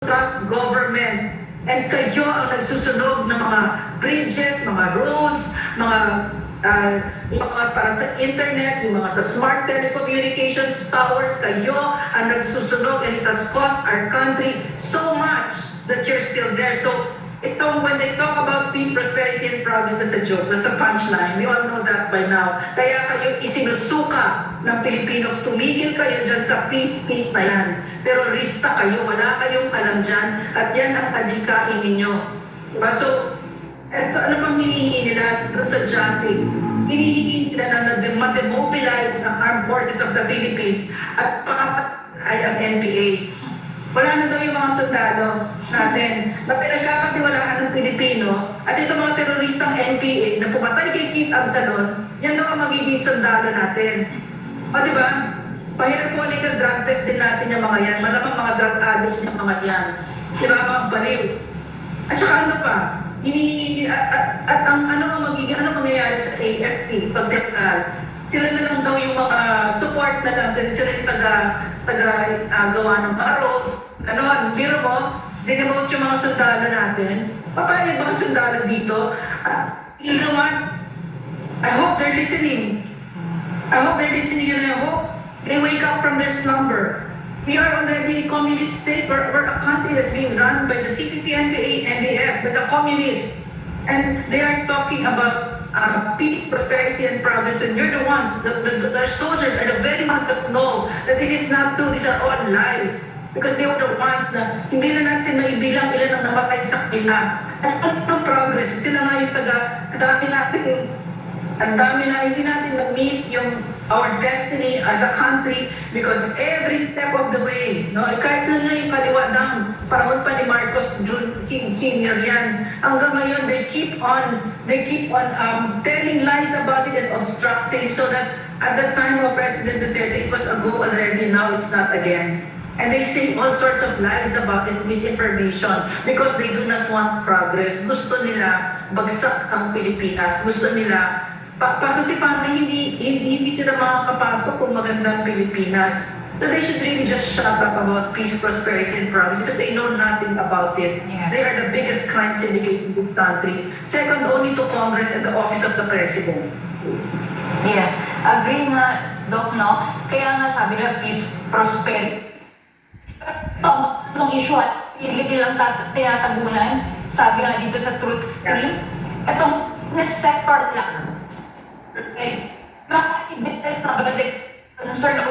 trust government. And kayo ang nagsusunog ng mga bridges, mga roads, yung mga para sa internet, yung mga sa smart telecommunications towers, kayo ang nagsusunog, and it has cost our country so much that you're still there. So, when they talk about peace, prosperity, and progress, that's a joke, that's a punchline. We all know that by now. Kaya kayo isinusuka ng Pilipino, tumigil kayo dyan sa peace na yan. Terorista kayo, wala kayong alam dyan, at yan ang adikain ninyo. Diba? So, ano bang hinihingi nila doon sa JASIC? Hinihingi nila na ma-demobilize ang armed forces of the Philippines at ay ang NPA. Wala na daw yung mga sundalo natin na pinagkakatiwalaan ng Pilipino at itong mga teroristang NPA na pumatay kay Keith Absalon, yan daw ang magiging sundalo natin. O diba? Pa-hierarchical drug test din natin yung mga yan. Malamang mga drug addicts yung mga yan. Diba? Mga baliw. At saka ano pa? At ang mangyayari sa AFP pagdekal, sila na lang daw yung mga support na lang, sila yung gawa ng mga roads, biro mo, dinemote yung mga sundalo natin, papayag mga sundalo dito, you know what? I hope they're listening. I hope they're listening, and I hope they wake up from their slumber. We are already a communist state. We're a country that's being run by the CPP, NPA, NDF, by the communists. And they are talking about peace, prosperity, and progress. And you're the ones, the soldiers are the very ones that know that this is not true. These are all lies. Because they were the ones na hindi na natin maibilang ilan ang namatay sa kanila. At anong progress? Sila nga yung ang dami na hindi natin na-meet yung our destiny as a country because every step of the way, no? Kahit lang nga yung kaliwa ng panahon pa ni Marcos Sr. yan, hanggang ngayon they keep on telling lies about it and obstructing so that at the time of President Duterte, it was a go already, now it's not again. And they say all sorts of lies about it, misinformation, because they do not want progress. Gusto nila bagsak ang Pilipinas. Gusto nila kasi parang hindi sila makakapasok kung magandang Pilipinas. So they should really just shut up about peace, prosperity, and progress because they know nothing about it. Yes. They are the biggest crime syndicate in the country. Second only to Congress and the Office of the President. Yes. Agree nga, Doc, no? Kaya nga sabi na peace, prosperity. Itong issue at hindi nilang tinatabunan, sabi nga dito sa Truth Screen, itong sector lang. Okay? Mga business na ba kasi concern ako